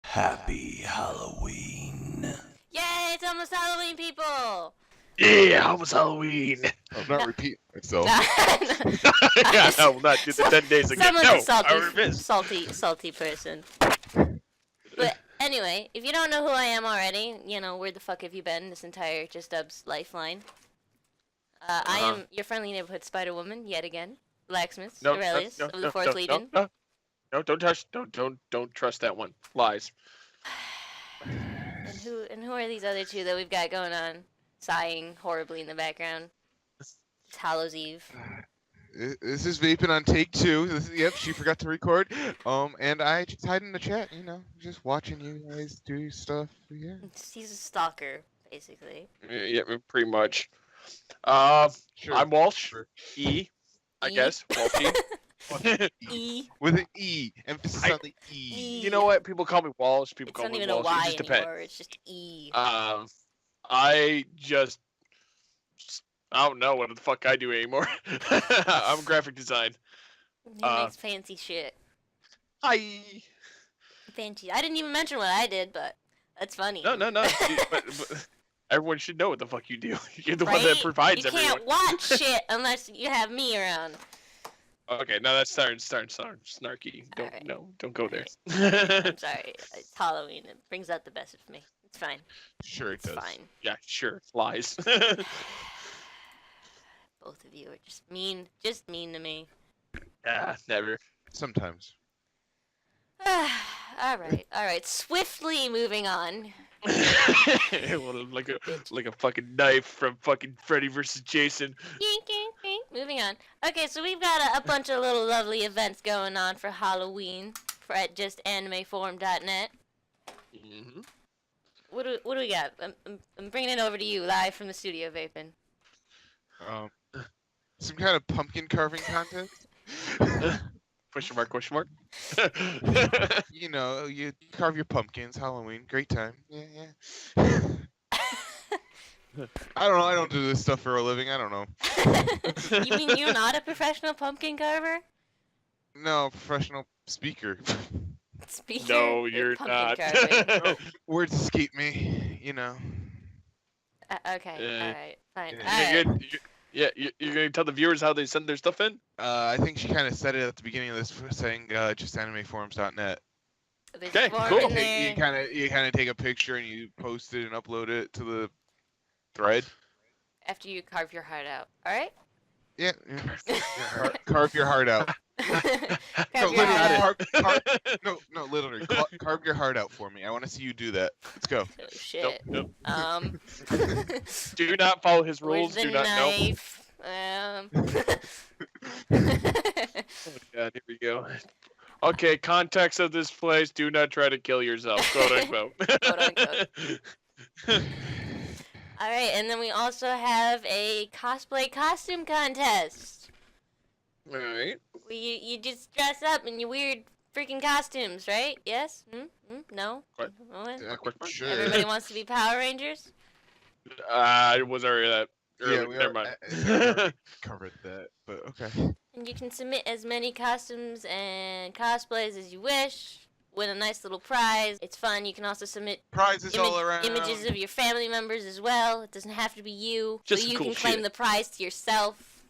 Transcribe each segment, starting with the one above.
Happy Halloween. Yay, it's almost Halloween, people! Yeah, almost Halloween. I'm not repeating myself. Yeah, I will not do the 10 days again. Someone's No, a I refuse. salty person. But anyway, if you don't know who I am already, you know, where the fuck have you been this entire JustDubs lifeline? I am your friendly neighborhood Spider-Woman, yet again. Blacksmith, Aurelius, of the 4th Legion. No, don't touch, don't trust that one. Lies. And who are these other two that we've got going on? Sighing horribly in the background. It's Hallows Eve. This is Vaping on take 2. Yep, she forgot to record. And I just hide in the chat, you know, just watching you guys do stuff. Yeah. He's a stalker, basically. Yeah, pretty much. Sure. I'm Walsh. Sure. I guess. Walshy. E. With an E. Emphasis on the E. E. You know what? People call me Walsh. People It's call not me even a Walsh. Y It just anymore. depends. It's just E. I don't know what the fuck I do anymore. I'm graphic design. He makes fancy shit. Hi. Fancy. I didn't even mention what I did, but that's funny. No. But everyone should know what the fuck you do. You're the one Right? that provides You everyone. can't watch shit unless you have me around. Okay, now that's starting snarky. Don't Alright. don't go there. I'm sorry. It's Halloween. It brings out the best of me. It's fine. Sure it It's does. fine. Yeah, sure. Lies. Both of you are just mean to me. Yeah, never. Sometimes. All right. Swiftly moving on. Well, like a fucking knife from fucking Freddy versus Jason. Yink, yink, yink. Moving on. Okay, so we've got a bunch of little lovely events going on for Halloween at JustAnimeForum.net. Mm-hmm. What do we got? I'm bringing it over to you live from the studio, Vapin. Some kind of pumpkin carving contest. Question mark. You know, you carve your pumpkins. Halloween, great time. Yeah. I don't know. I don't do this stuff for a living. I don't know. You mean you're not a professional pumpkin carver? No, professional speaker. Speaker? No, or you're pumpkin not. carving? Words escape me. You know. Okay, alright, fine. You're gonna tell the viewers how they send their stuff in? I think she kind of said it at the beginning of this, saying JustAnimeForums.net. There's Okay, a form cool. in there. You kind of take a picture and you post it and upload it to the thread. After you carve your heart out, alright? Yeah. Carve your heart out. Carve your heart out. Literally. Carve your heart out for me. I want to see you do that. Let's go. Oh, shit. Nope. Do Do not follow his rules. Where's the Do not know. knife? Oh god, here we go. Okay, context of this place: do not try to kill yourself, quote unquote. Quote, unquote. Alright, and then we also have a cosplay costume contest. All right. You just dress up in your weird freaking costumes, right? Yes? No? What? What? Sure. Everybody wants to be Power Rangers? I was already that. Yeah, Early. Never mind. Covered that, but okay. And you can submit as many costumes and cosplays as you wish. Win a nice little prize. It's fun. You can also submit Prizes all around. images of your family members as well. It doesn't have to be you. Just so you cool can claim shit. the prize to yourself.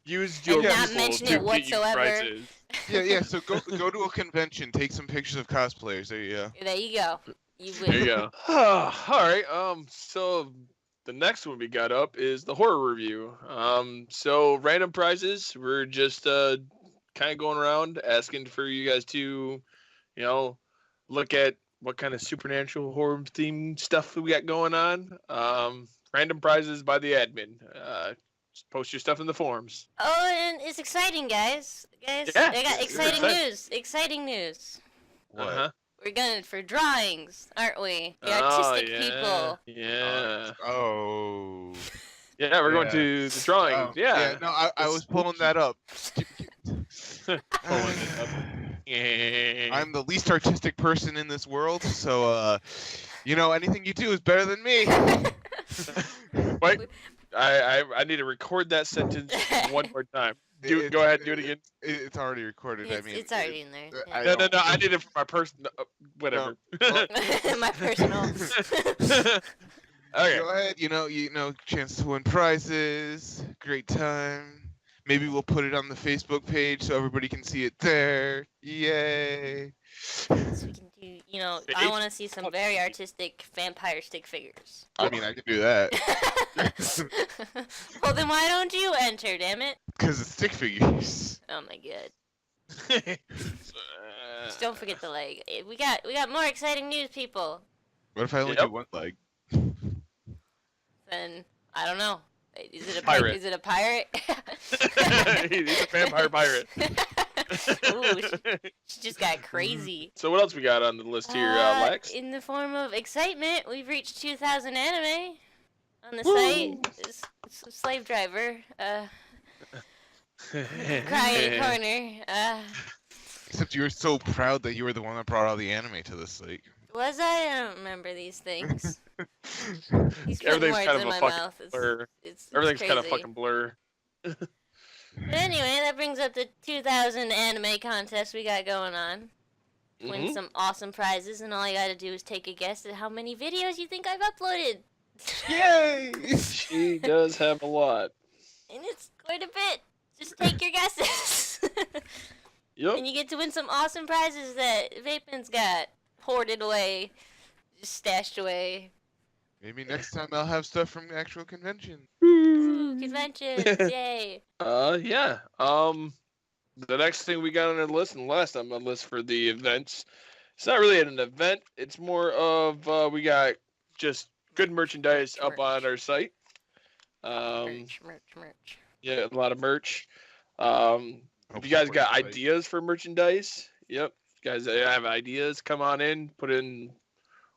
Use your not people mention to it get you whatsoever. prizes. Yeah. So go to a convention, take some pictures of cosplayers. There you go. There you go. You win. There you go. All right. So the next one we got up is the horror review. So random prizes. We're just kind of going around asking for you guys to, you know, look at what kind of supernatural horror themed stuff we got going on. Random prizes by the admin. Just post your stuff in the forums. Oh, and it's exciting, guys. Yeah, I got it's exciting exciting. news. Exciting news. What? Uh-huh. We're going for drawings, aren't we? The Oh, artistic yeah. people. Yeah. Oh. Yeah, we're going Yeah. to the drawing. Oh, yeah. No, I was pulling that up. Pulling it up. Yeah. I'm the least artistic person in this world, so you know, anything you do is better than me. Wait, I need to record that sentence one more time. Go ahead, do it again. It's already recorded. I mean, it's already in there. I No, don't- I did it for my person. Whatever. well, My personal. Okay. Go ahead. Chance to win prizes. Great time. Maybe we'll put it on the Facebook page so everybody can see it there. Yay! So we can do, I want to see some very artistic vampire stick figures. I mean, I can do that Well, then why don't you enter, damn it? because it's stick figures. Oh my god. Just don't forget the leg. We got more exciting news, people. What if I only Yep. do one leg? Then I don't know. Is it a Pirate. Is it a pirate? He's a vampire pirate. Ooh, she just got crazy. So what else we got on the list here, Lex? In the form of excitement, we've reached 2,000 anime on the site. It's a slave driver. Crying corner. Except you were so proud that you were the one that brought all the anime to this lake. Was I don't remember these things. He's putting Everything's words kind of in a my fucking mouth. blur. It's Everything's crazy. kind of fucking blur. But anyway, that brings up the 2,000 anime contest we got going on. Win Mhm. some awesome prizes, and all you gotta do is take a guess at how many videos you think I've uploaded. Yay! She does have a lot. And it's quite a bit. Just take your guesses. Yep. And you get to win some awesome prizes that Vapin's got hoarded away, just stashed away. Maybe next time I'll have stuff from the actual convention. Ooh, conventions, yay. Yeah. The next thing we got on our list, and the last time on the list for the events, it's not really an event. It's more of we got just good merchandise up on our site. Merch. Yeah, a lot of merch. If you guys support got the site. ideas for merchandise, yep. If you guys have ideas, come on in, put in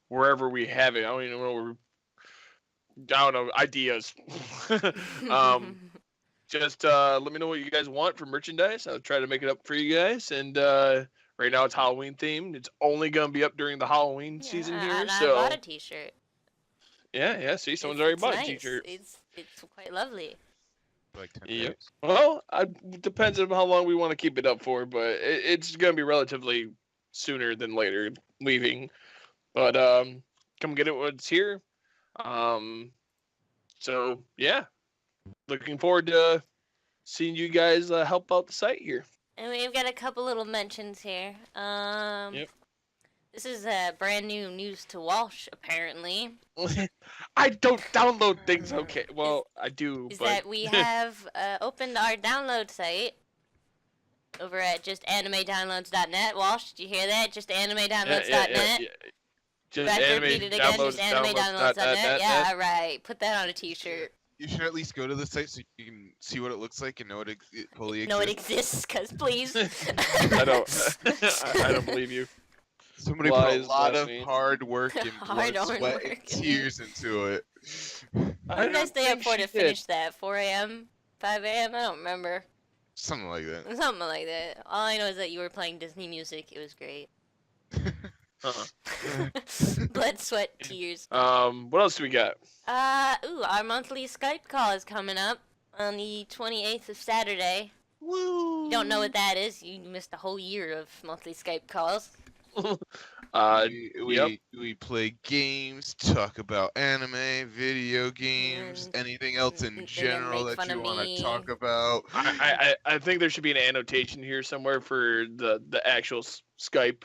wherever we have it. I don't even know ideas. Just let me know what you guys want for merchandise. I'll try to make it up for you guys. And right now it's Halloween themed. It's only gonna be up during the Halloween season here. And So I bought a t-shirt. yeah. See, someone's It's already bought nice. a t-shirt. It's quite lovely. Like 10 Yep. days. Well, depends on how long we want to keep it up for, but it's gonna be relatively sooner than later leaving. But come get it when it's here. So yeah, looking forward to seeing you guys help out the site here. And we've got a couple little mentions here. Yep. This is brand new news to Walsh, apparently. I don't download things. Okay, well I do. Is but that we have opened our download site over at justanime-downloads.net. Walsh, did you hear that? Justanime-downloads.net. yeah. Just Do I have to anime repeat it again? downloads, Justanime-downloads.net. Yeah, all right. Put that on a t-shirt. You should at least go to the site so you can see what it looks like and know it fully No, it exists. exists, cause please. I don't. I don't believe you. Somebody put a Lies, lot of blasphemy. hard work and Hard blood, sweat, work. and tears into it. What did I stay up for to finish that? 4 a.m.? 5 a.m.? I don't remember. Something like that. Something like that. All I know is that you were playing Disney music. It was great. Blood, sweat, tears. What else do we got? Our monthly Skype call is coming up on the 28th of Saturday. Woo! You don't know what that is? You missed a whole year of monthly Skype calls. We play games, talk about anime, video games, anything else and in then general make that fun you of want me. to talk about. I think there should be an annotation here somewhere for the actual Skype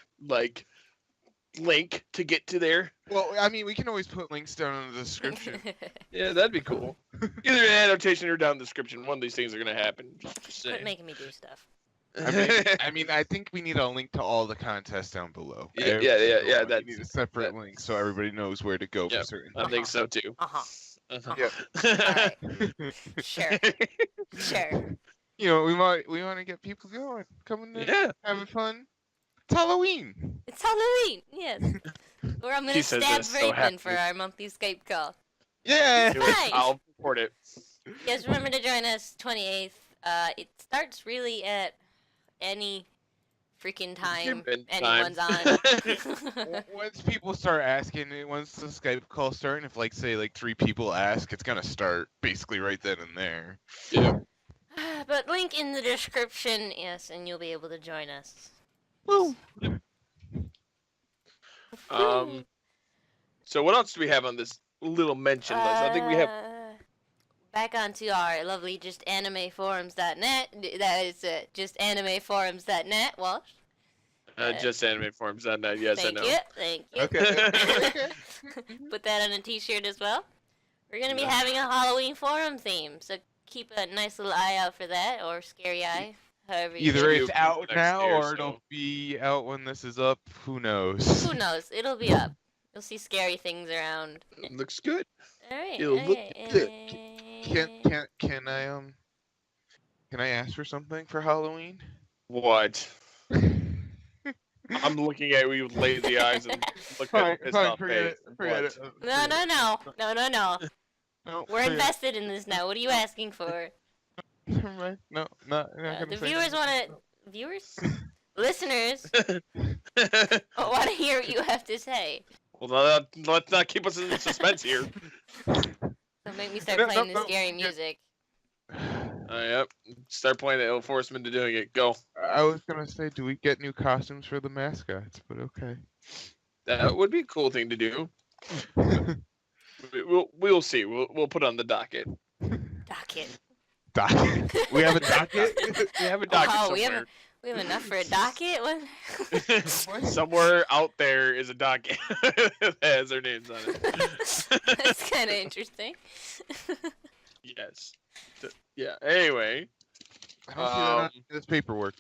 link to get to there. Well, I mean, we can always put links down in the description. Yeah, that'd be cool. Either an annotation or down in the description. One of these things are gonna happen. Just Quit saying. making me do stuff. I think we need a link to all the contests down below. Yeah, Every yeah, single yeah, one. that's- We need a separate link so everybody knows where to go Yep, for certain. I think so too. Uh-huh. Yeah. Alright. Sure. Sure. You know, we want to get people going, coming in, Yeah. having fun. It's Halloween. It's Halloween, yes. Or I'm She gonna says stab this so Vapin for happily. our monthly Skype call. Yeah. Do it. Fine. I'll report it. You guys remember to join us 28th. It starts really at any freaking time Given anyone's time. on. Once people start asking, once the Skype call start, and if say 3 people ask, it's gonna start basically right then and there. Yeah. But link in the description, yes, and you'll be able to join us. Woo. So what else do we have on this little mention list? I think we have. Back onto our lovely justanime.forums.net. That is justanime.forums.net. Walsh. JustAnimeForums.net. Yes, I know. Thank you. Okay. Put that on a t-shirt as well. We're going to be having a Halloween forum theme, so keep a nice little eye out for that, or scary eye, however you Either do. it's out next now year, or so- it'll be out when this is up. Who knows? Who knows? It'll be up. You'll see scary things around. Looks good. Alright, It'll look good. Can I ask for something for Halloween? What? I'm looking at you with lazy eyes and looking at this off forget face. it. No. No, We're forget it. invested in this now. What are you asking for? Never mind. No, not gonna The say viewers nothing. want to... Viewers? Listeners want to hear what you have to say. Well, let's not keep us in suspense here. So make me start No, playing no, the no. scary music. Yep. Start playing it. It'll force me to doing it. Go. I was gonna say, do we get new costumes for the mascots? But okay. That would be a cool thing to do. We'll see. We'll put it on the docket. Docket. Docket. We have a docket. We have a docket Oh, somewhere. we have enough for a docket? What? Somewhere out there is a docket that has their names on it. That's kind of interesting. Yes. Yeah. Anyway, I don't see that on this paperwork.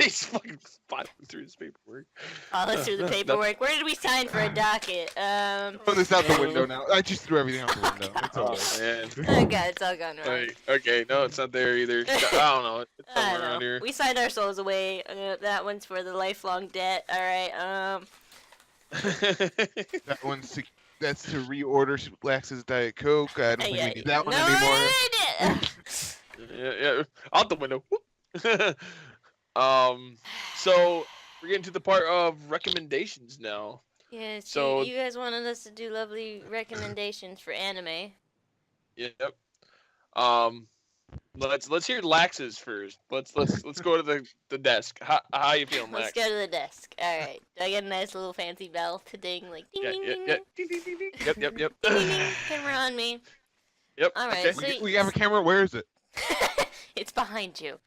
he's fucking filing through his paperwork. Oh, let's do the paperwork. Where did we sign for a docket? Throw this out the window now. I just threw everything out the window. It's all Oh right. man. Oh god, it's all gone wrong. Wait, okay, no, it's not there either. I don't know. It's I somewhere don't around know. here. We signed our souls away. That one's for the lifelong debt. All right. That one's that's to reorder Lax's Diet Coke. I don't think we need that one no, anymore. yeah, out the window. So we're getting to the part of recommendations now. Yes. So- you guys wanted us to do lovely recommendations for anime. Yep. Let's hear Lax's first. Let's go to the desk. How you feeling, Let's Lax? go to the desk. All right. Do I get a nice little fancy bell to ding, like ding, Yeah, ding, yeah, ding, yeah. ding, Ding, ding, ding, ding. Yep. ding, ding, ding. Camera on me. Yep. All right, Okay. so We have a camera. Where is it? it's behind you.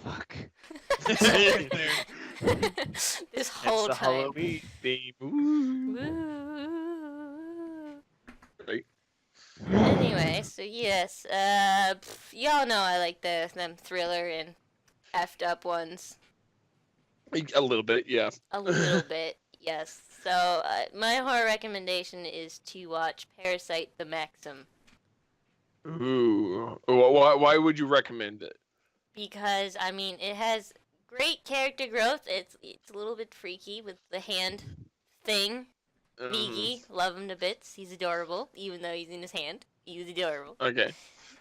Fuck. This whole it's the time. Halloween theme. Ooh. Woo. Right. Anyway, so yes, y'all know I like them thriller and effed up ones A little bit, yeah. a little bit. Yes. So my horror recommendation is to watch Parasite: The Maxim, Ooh. Why would you recommend it? because I mean it has great character growth. It's a little bit freaky with the hand thing. Migi, love him to bits. He's adorable, even though he's in his hand. He's adorable. Okay.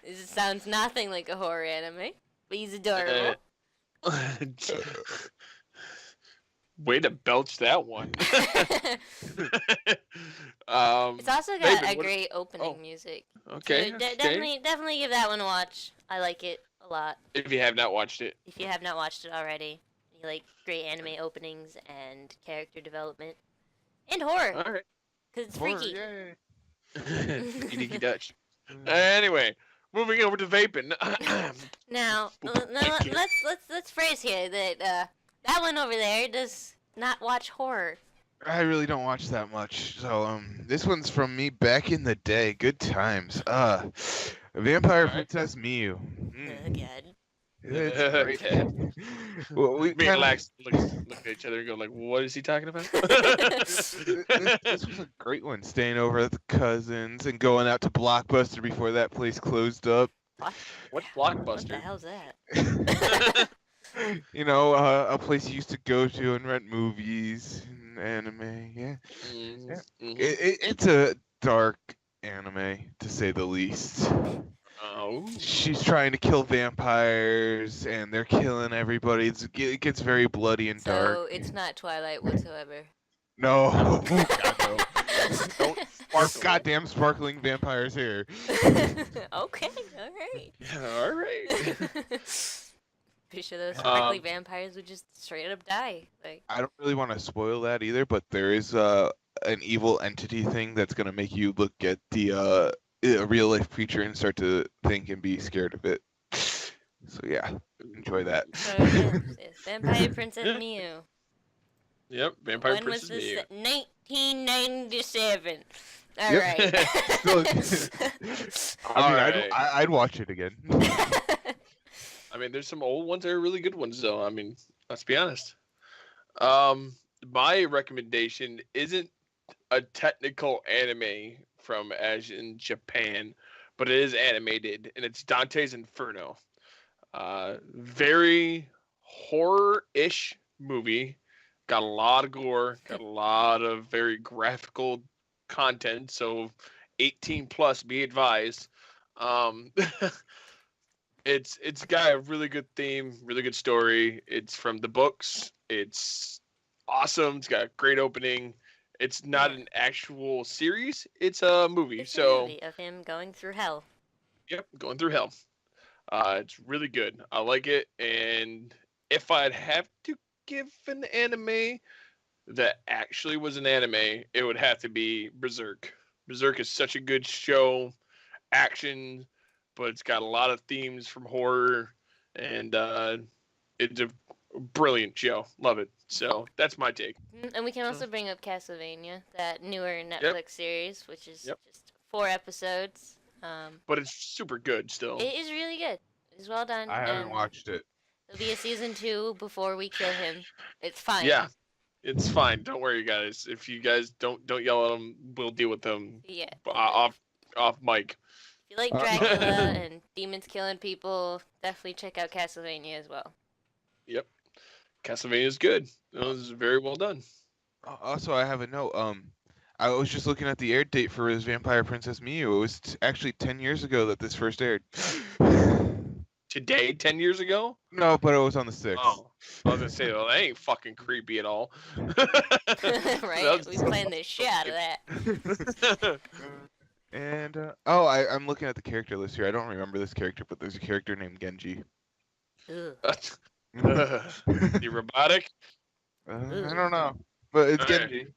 This sounds nothing like a horror anime, but he's adorable. Way to belch that one. It's also got David, a what- great opening oh. music. Okay. So Okay. definitely give that one a watch. I like it a lot. If you have not watched it. If you have not watched it already, you like great anime openings and character development and horror, All right. cause it's Horror, freaky. yay. Geeky Dutch. Anyway, moving over to vaping. Now, let's phrase here that that one over there does not watch horror. I really don't watch that much. So this one's from me back in the day. Good times. Vampire Alright. Princess Miu. Oh god. It's great. Okay. Well, we Me and kinda- Lax look at each other and go like, "What is he talking about?" this was a great one. Staying over at the cousins and going out to Blockbuster before that place closed up. What's What the Blockbuster? hell's that? You know, a place you used to go to and rent movies and anime. Yeah, Mhm. it's a dark anime to say the least. Oh. She's trying to kill vampires and they're killing everybody. It gets very bloody and So dark. it's not Twilight whatsoever. No, God, no. Sparkling. goddamn sparkling vampires here. Okay, alright. Yeah, all right. Pretty sure those sparkly Um, vampires would just straight up die. Like, I don't really want to spoil that either, but there is an evil entity thing that's gonna make you look at the a real life creature and start to think and be scared of it. So yeah, enjoy that. so yeah, it's Vampire Princess Mew. Yep, Vampire When was Princess this? Mew. 1997. Yep. Alright. I mean, Alright. I'd watch it again. I mean, there's some old ones that are really good ones, though. I mean, let's be honest. My recommendation isn't a technical anime from as in Japan, but it is animated, and it's Dante's Inferno. Very horror-ish movie. Got a lot of gore, got a lot of very graphical content, so 18 plus, be advised. Um, it's got a really good theme, really good story. It's from the books. It's awesome. It's got a great opening. It's not an actual series. It's a movie. It's a So movie of him going through hell. yep, going through hell. It's really good. I like it. And if I'd have to give an anime that actually was an anime, it would have to be Berserk. Berserk is such a good show, action, but it's got a lot of themes from horror, and it's a brilliant show. Love it. So that's my take. And we can also bring up Castlevania, that newer Netflix series, which is Yep. just 4 episodes. But it's super good still. It is really good. It's well done. I haven't and watched it. There'll be a season 2 before we kill him. It's fine. Yeah, it's fine. Don't worry, guys. If you guys don't yell at them, we'll deal with them Yeah. off mic. If you like Dracula and demons killing people, definitely check out Castlevania as well. Yep, Castlevania is good. It was very well done. Also, I have a note. I was just looking at the air date for his Vampire Princess Mew. It was actually 10 years ago that this first aired. Today, 10 years ago? No, but it was on the 6th. Oh, I was gonna say, well, that ain't fucking creepy at all. Right? We planned the shit out of that. And I'm looking at the character list here. I don't remember this character, but there's a character named Genji. Ugh. You robotic? I don't know, but it's Alright. Genji.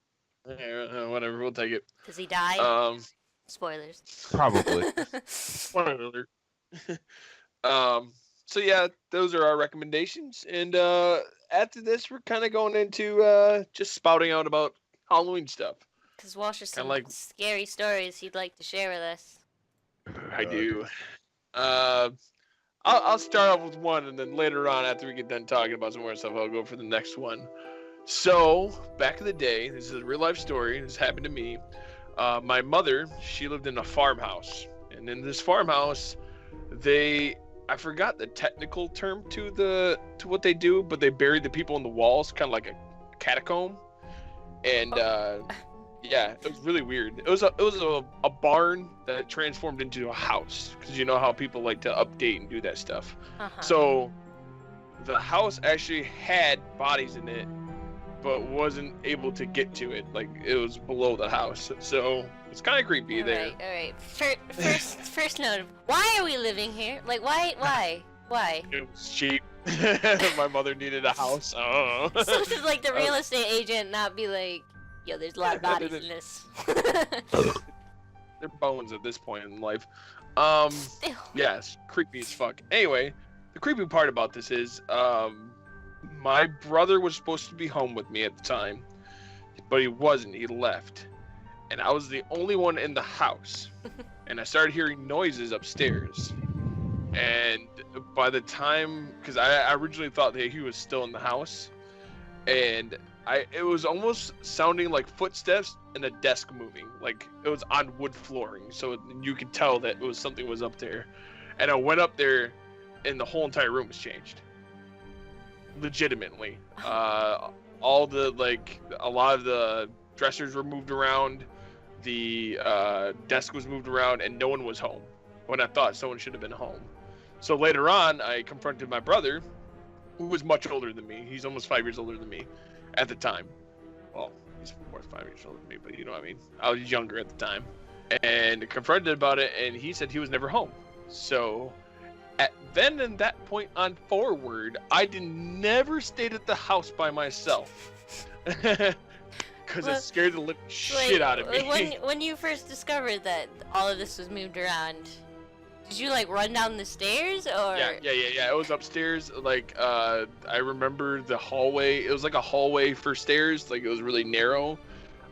Yeah, whatever, we'll take it. Does he die? Spoilers. Probably. Spoiler alert. So yeah, those are our recommendations, and after this, we're kind of going into just spouting out about Halloween stuff. Because Walsh has some like- scary stories he'd like to share with us. I do. I'll start off with one, and then later on, after we get done talking about some more stuff, I'll go for the next one. So, back in the day, this is a real life story. This happened to me. My mother, she lived in a farmhouse, and in this farmhouse, I forgot the technical term to what they do, but they buried the people in the walls, kind of like a catacomb. And yeah, it was really weird. It was a barn that transformed into a house, because you know how people like to update and do that stuff. Uh-huh. So the house actually had bodies in it, but wasn't able to get to it. Like, it was below the house. So it's kind of creepy there. All right. First note. Why are we living here? Like, why? It was cheap. My mother needed a house. I don't know. So should like the real estate agent not be like, yo, there's a lot of bodies in this. They're bones at this point in life. Ew. Yes, creepy as fuck. Anyway, the creepy part about this is, my brother was supposed to be home with me at the time, but he wasn't. He left, and I was the only one in the house. And I started hearing noises upstairs. And by the time, because I originally thought that he was still in the house, and it was almost sounding like footsteps and a desk moving, like it was on wood flooring, so you could tell that something was up there. And I went up there, and the whole entire room was changed. Legitimately, a lot of the dressers were moved around, the desk was moved around, and no one was home when I thought someone should have been home. So later on, I confronted my brother, who was much older than me. He's almost 5 years older than me at the time. Well, he's 4 or 5 years older than me, but you know what I mean. I was younger at the time, and confronted about it, and he said he was never home. So, then and that point on forward, I never stayed at the house by myself. Because it scared the living shit out of me. When you first discovered that all of this was moved around, did you like run down the stairs or? Yeah. It was upstairs. Like, I remember the hallway. It was like a hallway for stairs. Like, it was really narrow.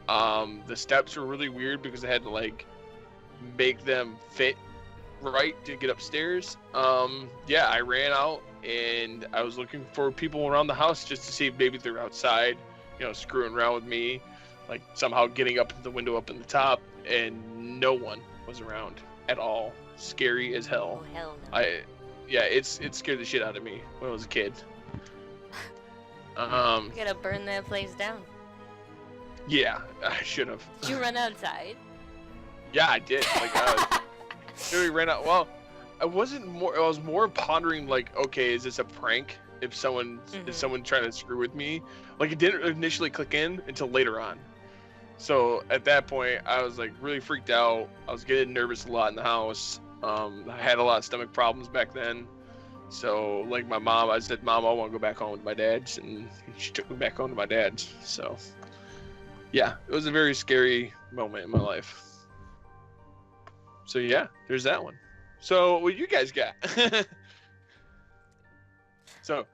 The steps were really weird because I had to like make them fit right to get upstairs. Yeah, I ran out and I was looking for people around the house just to see if maybe they're outside, you know, screwing around with me, like somehow getting up the window up in the top, and no one was around at all. Scary as hell. Oh hell no. It scared the shit out of me when I was a kid. You gotta burn that place down. Yeah, I should have. Did you run outside? Yeah, I did. Like, really ran out. Well, I was more pondering like, okay, is this a prank? If someone trying to screw with me, like it didn't initially click in until later on. So at that point, I was like really freaked out. I was getting nervous a lot in the house. I had a lot of stomach problems back then. So like my mom, I said, "Mom, I want to go back home with my dad's," and she took me back home to my dad's. So yeah, it was a very scary moment in my life. So yeah, there's that one. So what you guys got? So,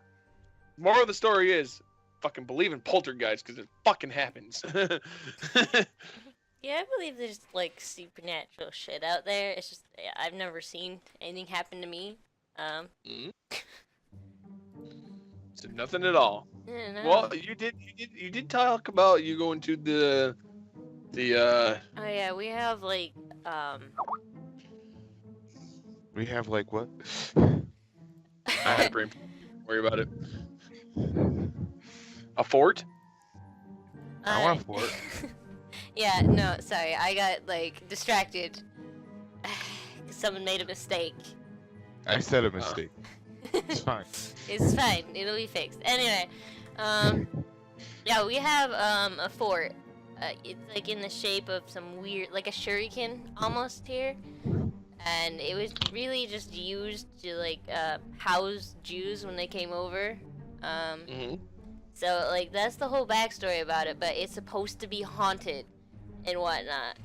moral of the story is, fucking believe in poltergeists because it fucking happens. Yeah, I believe there's like supernatural shit out there. It's just I've never seen anything happen to me. So nothing at all. Yeah, no. Well, you did talk about you going to the Oh yeah, we have like We have like what? I had a brain. Don't worry about it. A fort? I want a fort. Yeah, no, sorry, I got like distracted. Someone made a mistake. I said a mistake. It's fine. It's fine. It'll be fixed. Anyway, yeah, we have a fort. It's like in the shape of some weird, like a shuriken almost here, and it was really just used to like house Jews when they came over. So like that's the whole backstory about it, but it's supposed to be haunted and whatnot.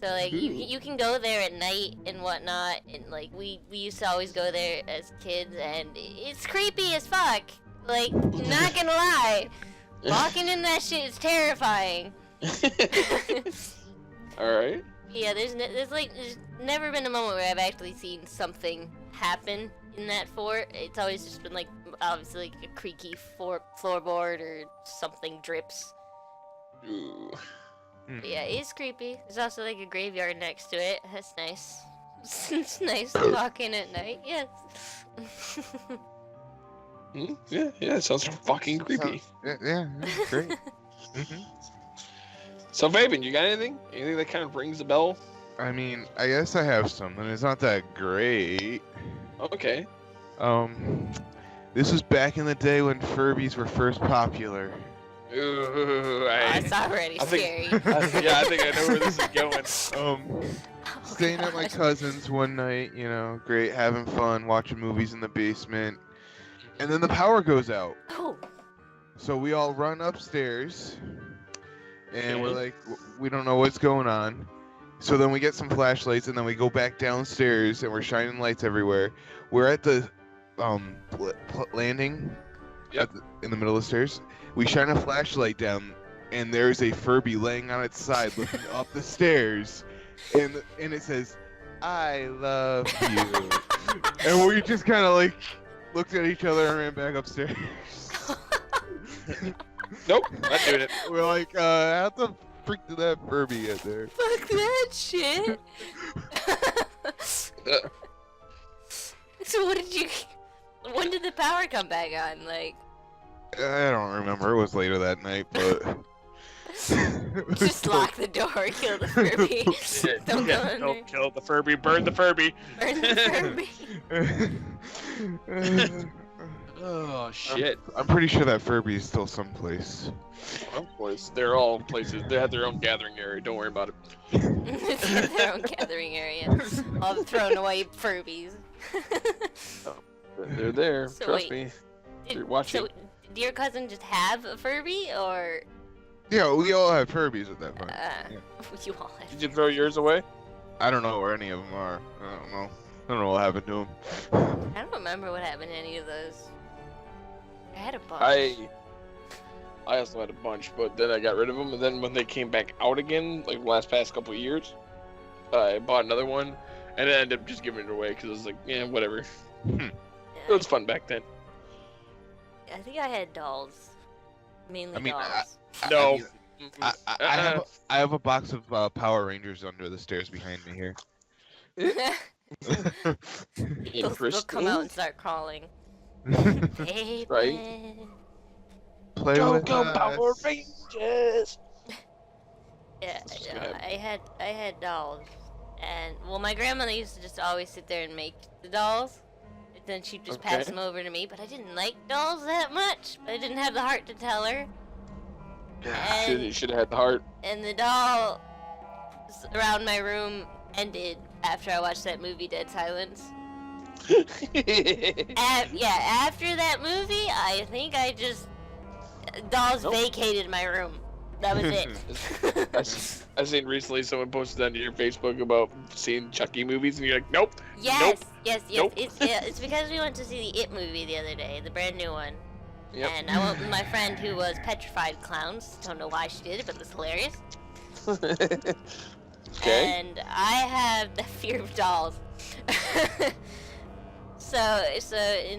So like you can go there at night and whatnot, and like we used to always go there as kids, and it's creepy as fuck. Like, not gonna lie, walking in that shit is terrifying. All right. Yeah, there's never been a moment where I've actually seen something happen in that fort. It's always just been like obviously like a creaky floorboard or something drips. Ooh. But yeah, it's creepy. There's also like a graveyard next to it. That's nice. It's nice to walk in at night. Yes. Yeah, it sounds fucking creepy. Yeah, great. So, Fabian, you got anything? Anything that kind of rings a bell? I mean, I guess I have some, and it's not that great. Okay. This was back in the day when Furbies were first popular. Ooh, That's already scary. Yeah, I think I know where this is going. Staying at my cousin's one night, you know, great, having fun, watching movies in the basement, and then the power goes out. Oh. So we all run upstairs, and we're like, we don't know what's going on. So then we get some flashlights, and then we go back downstairs, and we're shining lights everywhere. We're at the landing, in the middle of the stairs. We shine a flashlight down, and there's a Furby laying on its side, looking up the stairs, and it says, "I love you." And we just kind of like looked at each other and ran back upstairs. Nope, not doing it. We're like, how the freak did that Furby get there? Fuck that shit. So when did the power come back on? Like, I don't remember. It was later that night, but just lock the door, kill the Furby. Don't go under. Don't kill the Furby, burn the Furby. Burn the Furby. Oh shit! I'm pretty sure that Furby is still someplace. Of course, they're all places. They have their own gathering area. Don't worry about it. It's got their own gathering area. All the thrown away Furbies. They're there. So Trust wait, me. You're watching. So, did your cousin just have a Furby, or Yeah, we all have Furbies at that point. you all have? Did you throw yours away? I don't know where any of them are. I don't know. I don't know what happened to them. I don't remember what happened to any of those. I had a bunch. I also had a bunch, but then I got rid of them. And then when they came back out again, like the past couple of years, I bought another one, and I ended up just giving it away because I was like, yeah, whatever. It was fun back then. I think I had dolls. Mainly I mean, dolls. No. I have a box of Power Rangers under the stairs behind me here. They'll come out and start crawling. Hey, Right? man. Play Go with go us. Power Rangers! Yeah, Just no, go ahead. I had dolls, and well, my grandmother used to just always sit there and make the dolls, and then she'd just pass Okay. them over to me. But I didn't like dolls that much. I didn't have the heart to tell her. And, You should have had the heart. and the doll around my room ended after I watched that movie Dead Silence. Yeah, after that movie, I think I just dolls Nope. vacated my room. That was it. I seen recently someone posted on your Facebook about seeing Chucky movies, and you're like, nope. Yes, Nope. yes. Nope. It's because we went to see the It movie the other day, the brand new one. Yep. And I went with my friend who was petrified clowns. Don't know why she did it, but it was hilarious. Okay. And I have the fear of dolls. So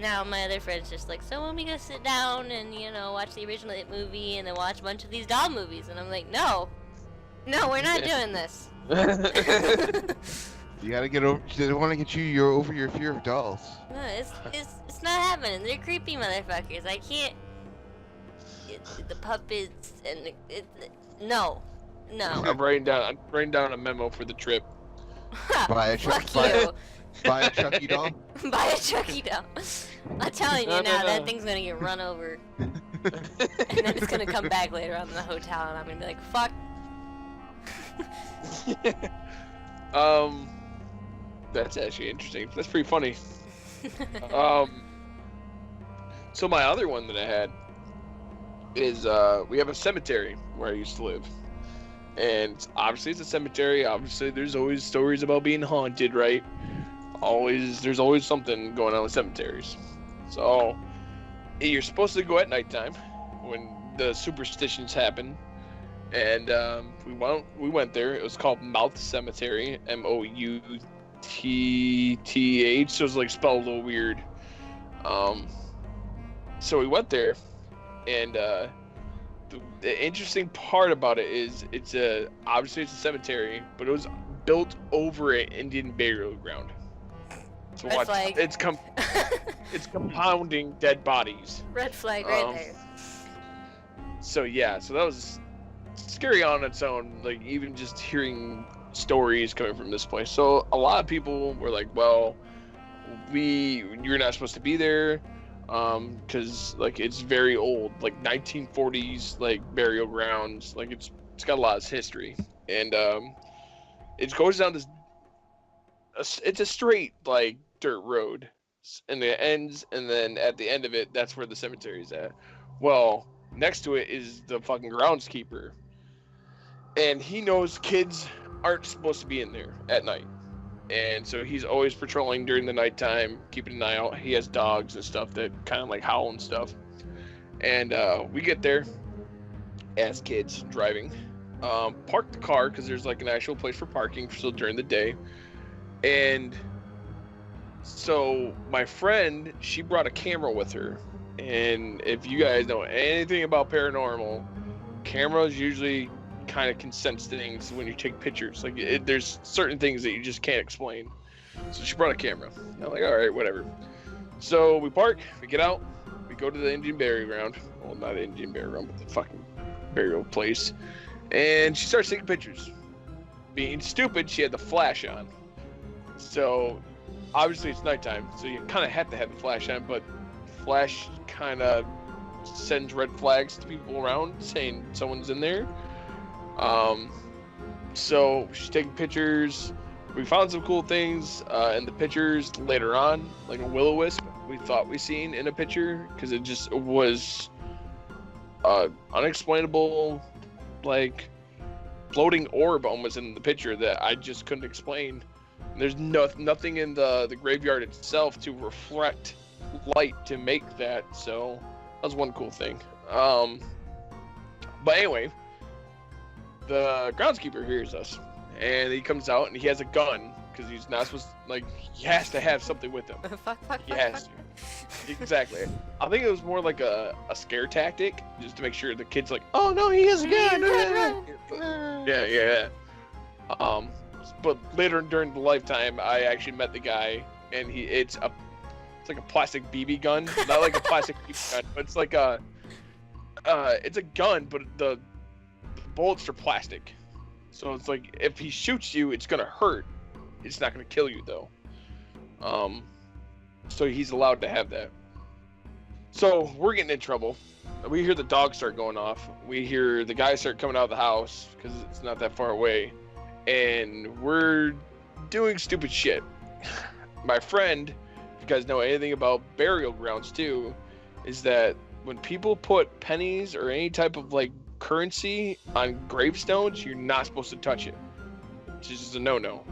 now my other friend's just like, so when we go sit down and watch the original It movie and then watch a bunch of these doll movies, and I'm like, no, we're not doing this. You gotta get over. They want to get you over your fear of dolls. No, it's not happening. They're creepy motherfuckers. I can't. The puppets and no. I'm writing down a memo for the trip. Buy a Fuck buy- you. Buy a Chucky doll. Buy a Chucky doll. I'm telling you No, now, no. that thing's gonna get run over, and then it's gonna come back later on in the hotel, and I'm gonna be like, fuck. That's actually interesting. That's pretty funny. So my other one that I had is we have a cemetery where I used to live, and obviously it's a cemetery. Obviously, there's always stories about being haunted, right? There's always something going on with cemeteries. So you're supposed to go at nighttime when the superstitions happen, and we went there. It was called Mouth Cemetery, Mouthth. So it's like spelled a little weird. So we went there, and the interesting part about it is obviously it's a cemetery, but it was built over an Indian burial ground. So Red flag. it's compounding dead bodies. Red flag right there. So yeah, so that was scary on its own. Like even just hearing stories coming from this place. So a lot of people were like, "Well, you're not supposed to be there, because like it's very old, like 1940s, like burial grounds. Like it's got a lot of history, and it goes down this. It's a straight like dirt road, and it ends, and then at the end of it, that's where the cemetery is at. Well, next to it is the fucking groundskeeper, and he knows kids aren't supposed to be in there at night, and so he's always patrolling during the nighttime, keeping an eye out. He has dogs and stuff that kind of like howl and stuff, and we get there as kids driving, park the car because there's like an actual place for parking still during the day. And so my friend, she brought a camera with her, and if you guys know anything about paranormal, cameras usually kind of can sense things when you take pictures. Like there's certain things that you just can't explain. So she brought a camera. I'm like, all right, whatever. So we park, we get out, we go to the Indian burial ground. Well, not the Indian burial ground, but the fucking burial place. And she starts taking pictures. Being stupid, she had the flash on. So obviously it's nighttime, so you kind of have to have the flash on, but flash kind of sends red flags to people around saying someone's in there. So she's taking pictures. We found some cool things in the pictures later on, like a will-o-wisp we thought we seen in a picture, because it just was unexplainable, like floating orb almost in the picture that I just couldn't explain. There's nothing in the graveyard itself to reflect light to make that, so that was one cool thing. But anyway, the groundskeeper hears us, and he comes out and he has a gun, because he's not supposed to, like, he has to have something with him. fuck. He has to. Exactly. I think it was more like a scare tactic, just to make sure the kid's like, oh no, he has a gun. Yeah. But later during the lifetime, I actually met the guy, and it's like a plastic BB gun, not like a plastic BB gun, but it's like it's a gun, but the bullets are plastic. So it's like, if he shoots you, it's gonna hurt. It's not gonna kill you though. So he's allowed to have that. So we're getting in trouble. We hear the dogs start going off. We hear the guys start coming out of the house, because it's not that far away. And we're doing stupid shit. My friend, if you guys know anything about burial grounds too, is that when people put pennies or any type of like currency on gravestones, you're not supposed to touch it. Which is just a no-no.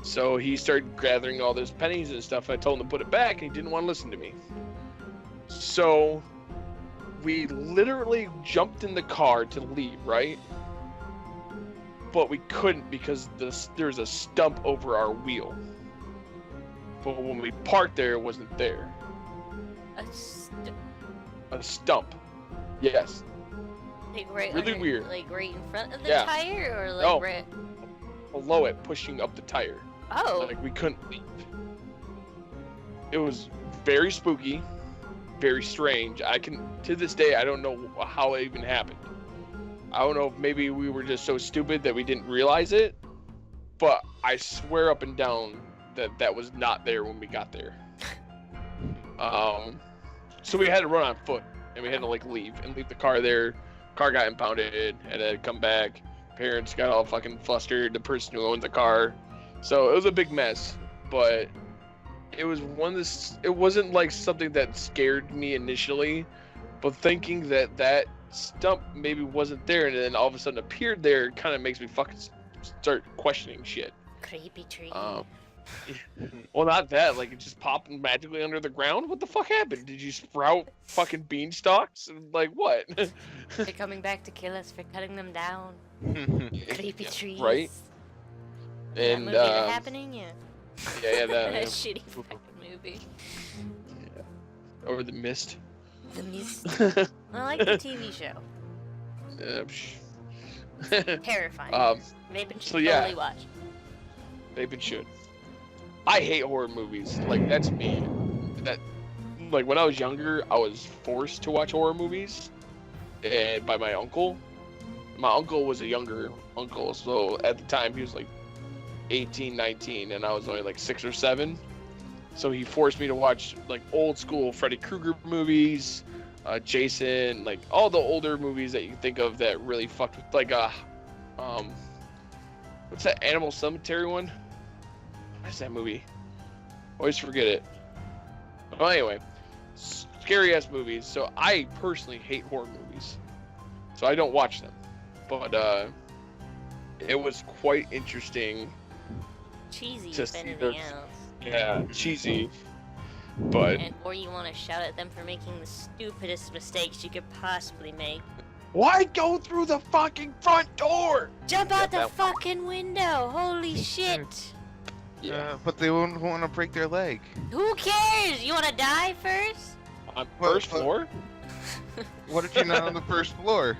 So he started gathering all those pennies and stuff. I told him to put it back, and he didn't want to listen to me. So we literally jumped in the car to leave, right? But we couldn't, because there's a stump over our wheel. But when we parked there, it wasn't there. A stump. Yes. Like right really under, weird. Like right in front of the Yeah. tire, or like No. right Below it, pushing up the tire. Oh. Like we couldn't leave. It was very spooky, very strange. To this day, I don't know how it even happened. I don't know if maybe we were just so stupid that we didn't realize it, but I swear up and down that was not there when we got there. So we had to run on foot, and we had to like leave the car there. Car got impounded, and then come back. Parents got all fucking flustered. The person who owned the car, so it was a big mess. But it was it wasn't like something that scared me initially, but thinking that stump maybe wasn't there, and then all of a sudden appeared there, kind of makes me fucking start questioning shit. Creepy tree. Well, not that. Like, it just popped magically under the ground. What the fuck happened? Did you sprout fucking beanstalks? Like, what? They're coming back to kill us for cutting them down. Creepy trees. Right. And that movie The Happening, yeah. Yeah, That that. shitty fucking movie. Over the mist. The Mist. I like the TV show. Terrifying. Maybe should so yeah. totally watch. Maybe it should. I hate horror movies. Like, that's me. Like, when I was younger, I was forced to watch horror movies, and by my uncle. My uncle was a younger uncle, so at the time he was like 18, 19, and I was only like 6 or 7. So he forced me to watch like old school Freddy Krueger movies, Jason, like all the older movies that you can think of that really fucked with, like what's that Animal Cemetery one? What's that movie? Always forget it. Well, anyway, scary ass movies. So I personally hate horror movies, so I don't watch them. But it was quite interesting. Cheesy, to if see anything their- else. Yeah, cheesy. But Or you want to shout at them for making the stupidest mistakes you could possibly make. why go through the fucking front door? Jump out the that- fucking window! Holy shit! But they won't want to break their leg. Who cares? You want to die first? On What- first what- floor? What if you're not on the first floor?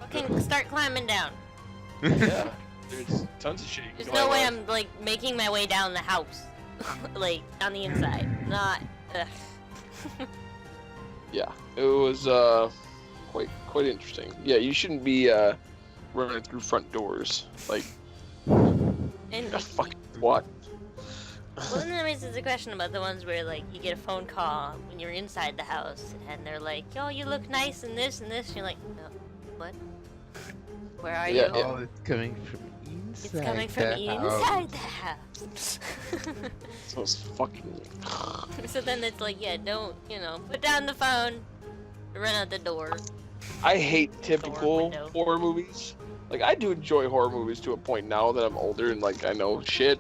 Fucking start climbing down. Yeah, there's tons of shit. you can There's go no way on. I'm like making my way down the house, like on the inside. Not. Ugh. Yeah, it was quite interesting. Yeah, you shouldn't be running through front doors. Like, And fucking what? Well, then that raises the question about the ones where, like, you get a phone call when you're inside the house, and they're like, "Yo, you look nice and this and this." And you're like, "No, what? Where are Yeah, you?" yeah. Oh, it's coming from inside. It's coming from inside the house. So it's fucking. So then it's like, yeah, don't, put down the phone, run out the door. I hate typical window. horror movies. Like, I do enjoy horror movies to a point now that I'm older and, like, I know shit.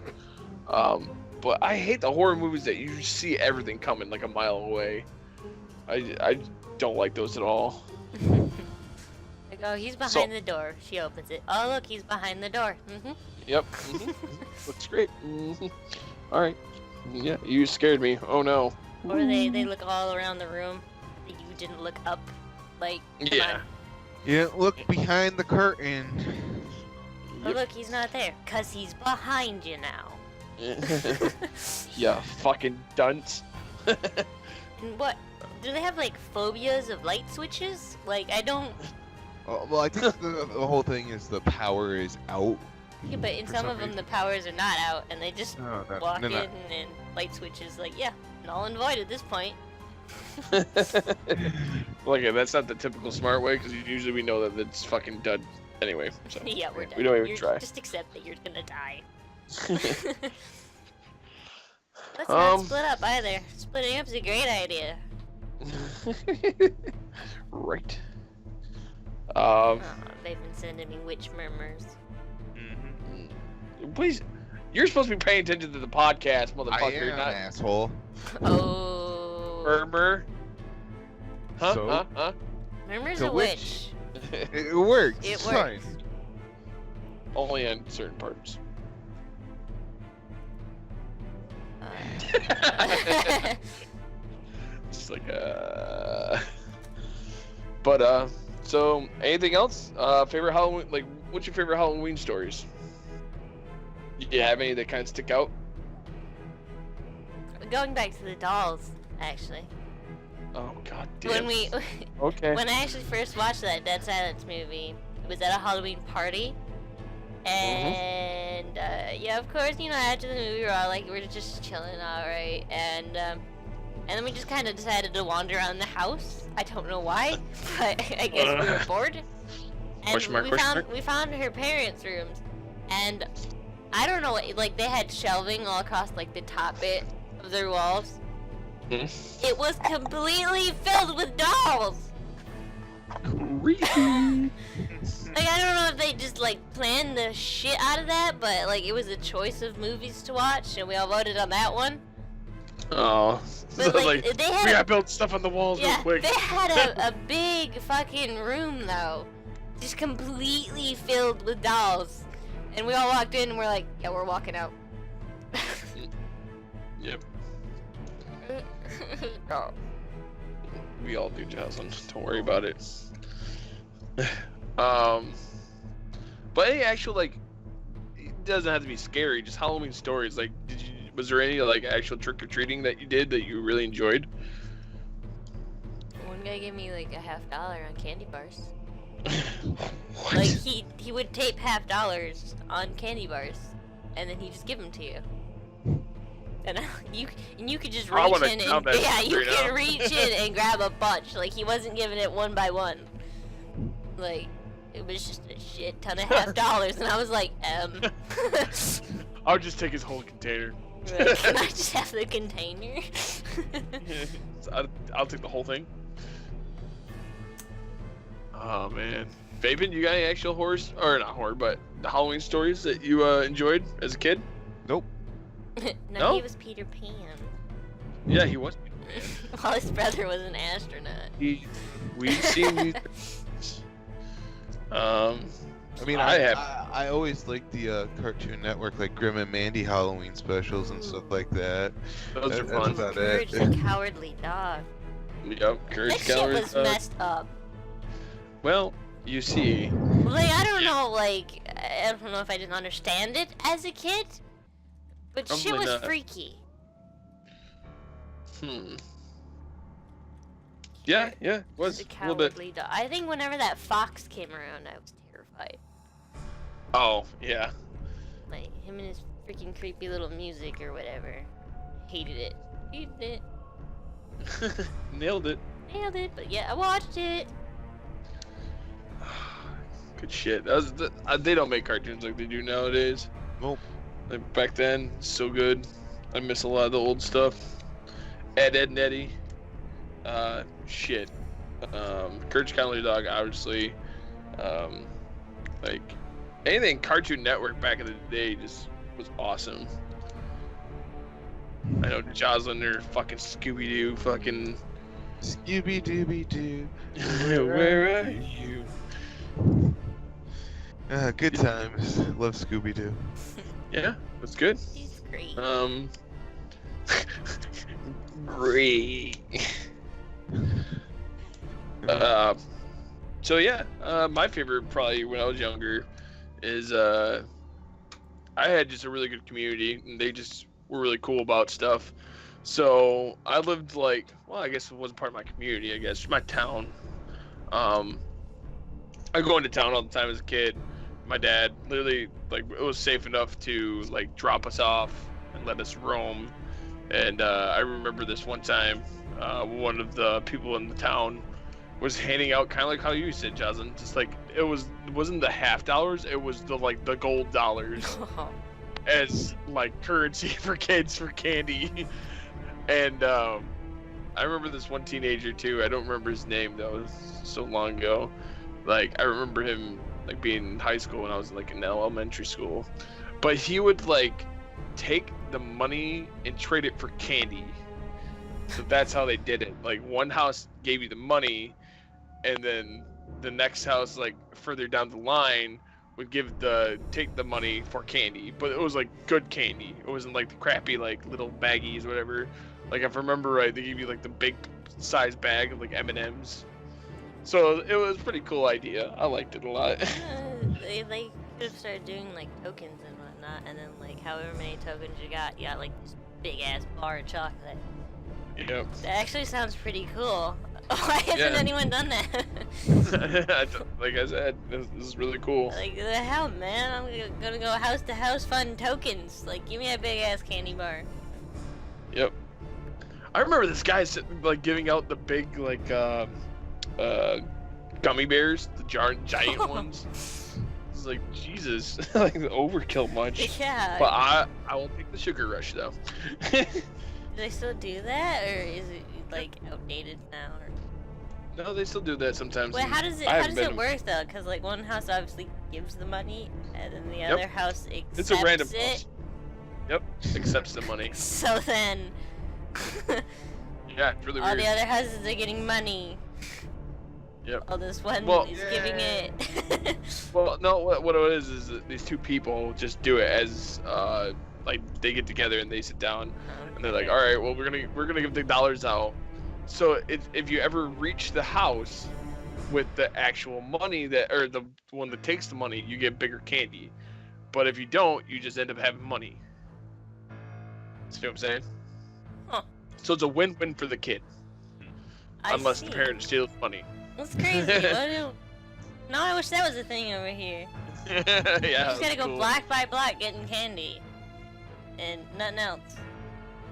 But I hate the horror movies that you see everything coming, like, a mile away. I don't like those at all. Like, oh, he's behind the door. She opens it. Oh, look, he's behind the door. Yep. Looks great. Alright. Yeah, you scared me. Oh, no. Or they look all around the room. You didn't look up. Like, come Yeah. on. You didn't look behind the curtain. Oh, look, he's not there. 'Cause he's behind you now. Yeah, fucking dunce. And what? Do they have, like, phobias of light switches? Like, I don't... Well, I think the whole thing is the power is out. Yeah, but in For some some of them, reason. the powers are not out, and they just No, walk they're in, not. and light switches, like, yeah, null and void at this point. Like, that's not the typical smart way, because usually we know that it's fucking done anyway. So. Yeah, we're done. We don't even You're- try. Just accept that you're gonna die. Let's not split up either. Splitting up's a great idea. Right. Oh, they've been sending me witch murmurs. Please, you're supposed to be paying attention to the podcast, I motherfucker. am Not an asshole. Oh. murmur. Huh? So? Huh? Murmur's The a witch. witch. It works. It it's works. fine. Only in certain parts. It's like But so anything else? Favorite Halloween? Like, what's your favorite Halloween stories? Do you have any that kind of stick out? Going back to the dolls, actually. Oh god damn. When we, Okay. when I actually first watched that Dead Silence movie, it was at a Halloween party. And, yeah, of course, after the movie, we're all like, we're just chilling, alright. And then we just kind of decided to wander around the house. I don't know why, but I guess we were bored. And Question mark, we question found mark. we found her parents' rooms, and I don't know, like they had shelving all across like the top bit of their walls. It was completely filled with dolls. Creepy. Like, I don't know if they just like planned the shit out of that, but like it was a choice of movies to watch, and we all voted on that one. Oh. But So, like, they had we a- gotta build stuff on the walls real Yeah, quick. they had a big fucking room though, just completely filled with dolls, and we all walked in and we're like, yeah, we're walking out. Yep. Oh. We all do, Jocelyn. Don't worry about it. But any actual, like, it doesn't have to be scary. Just Halloween stories. Like, was there any like actual trick or treating that you did that you really enjoyed? One guy gave me like a $50 on candy bars. What? Like he would tape $50 on candy bars, and then he'd just give them to you. And you could just I reach wanna in count and that yeah, you straight could up. reach in and grab a bunch. Like he wasn't giving it one by one. Like it was just a shit ton of $50, and I was like, I'll just take his whole container. can I just have the container? So I'll take the whole thing. Oh man, Fabian, you got any actual horrors, or not horror, but the Halloween stories that you enjoyed as a kid? Nope. No, he No? was Peter Pan. Yeah, he was. While his brother was an astronaut. We've seen these. I mean, I have. I always liked the Cartoon Network, like Grim and Mandy Halloween specials and stuff like that. Those are That's fun. about Courage it. the Cowardly Dog. Yep, Courage That shit Gallery. was messed up. Well, you see, Like, I don't know, like, I don't know if I didn't understand it as a kid, but shit Probably was not. freaky. Yeah, it was The a little bit. Cowardly Dog. I think whenever that fox came around, I was terrified. Oh, yeah. Like, him and his freaking creepy little music or whatever. Hated it. Hated it. Nailed it. Nailed it. But yeah, I watched it. Good shit. They don't make cartoons like they do nowadays. Nope. Like back then, so good. I miss a lot of the old stuff. Ed, and Eddie. Shit. Courage Cowardly Dog, obviously. Like anything Cartoon Network back in the day just was awesome. I know Jocelyn or fucking Scooby Doo, fucking Scooby Dooby Doo. where are you? Good times. Love Scooby Doo. Yeah, that's good. He's great. Great. So yeah, my favorite probably when I was younger is I had just a really good community and they just were really cool about stuff. So I lived like, well, I guess it wasn't part of my community, I guess, my town. I go into town all the time as a kid. My dad literally, like, it was safe enough to like drop us off and let us roam. And I remember this one time, one of the people in the town was handing out kind of like how you said, Jocelyn, just like it wasn't the half dollars, it was the like the gold dollars as like currency for kids for candy. And I remember this one teenager too. I don't remember his name though. It was so long ago. Like I remember him like being in high school when I was like in elementary school. But he would like take the money and trade it for candy. So that's how they did it. Like one house gave you the money, and then the next house, like further down the line, would take the money for candy. But it was like good candy. It wasn't like the crappy like little baggies or whatever. Like if I remember right, they gave you like the big size bag of like M&Ms. So it was a pretty cool idea. I liked it a lot. They could have started doing like tokens and whatnot, and then like however many tokens you got like this big ass bar of chocolate. Yep. That actually sounds pretty cool. Why hasn't anyone done that? Like I said, this is really cool. Like the hell, man! I'm gonna go house to house fund tokens. Like, give me a big ass candy bar. Yep. I remember this guy like giving out the big like gummy bears, the giant ones. It's like Jesus, like the overkill much. Yeah. But I will take the sugar rush though. Do they still do that, or is it like outdated now? Or... No, they still do that sometimes. Wait, how does it work though? Because like one house obviously gives the money, and then the other house accepts it's a random it. house. Yep, accepts the money. So then, yeah, it's really all weird. the other houses are getting money. Yep. Oh, this one is giving it. Well, no, what it is that these two people just do it as like they get together and they sit down and they're like, all right, well we're gonna give the dollars out. So if you ever reach the house with the actual money or the one that takes the money, you get bigger candy. But if you don't, you just end up having money. See what I'm saying? Huh. So it's a win-win for the kid, unless the parent steals money. That's crazy. No, I wish that was a thing over here. Yeah. You just gotta go cool. block by block getting candy. And nothing else.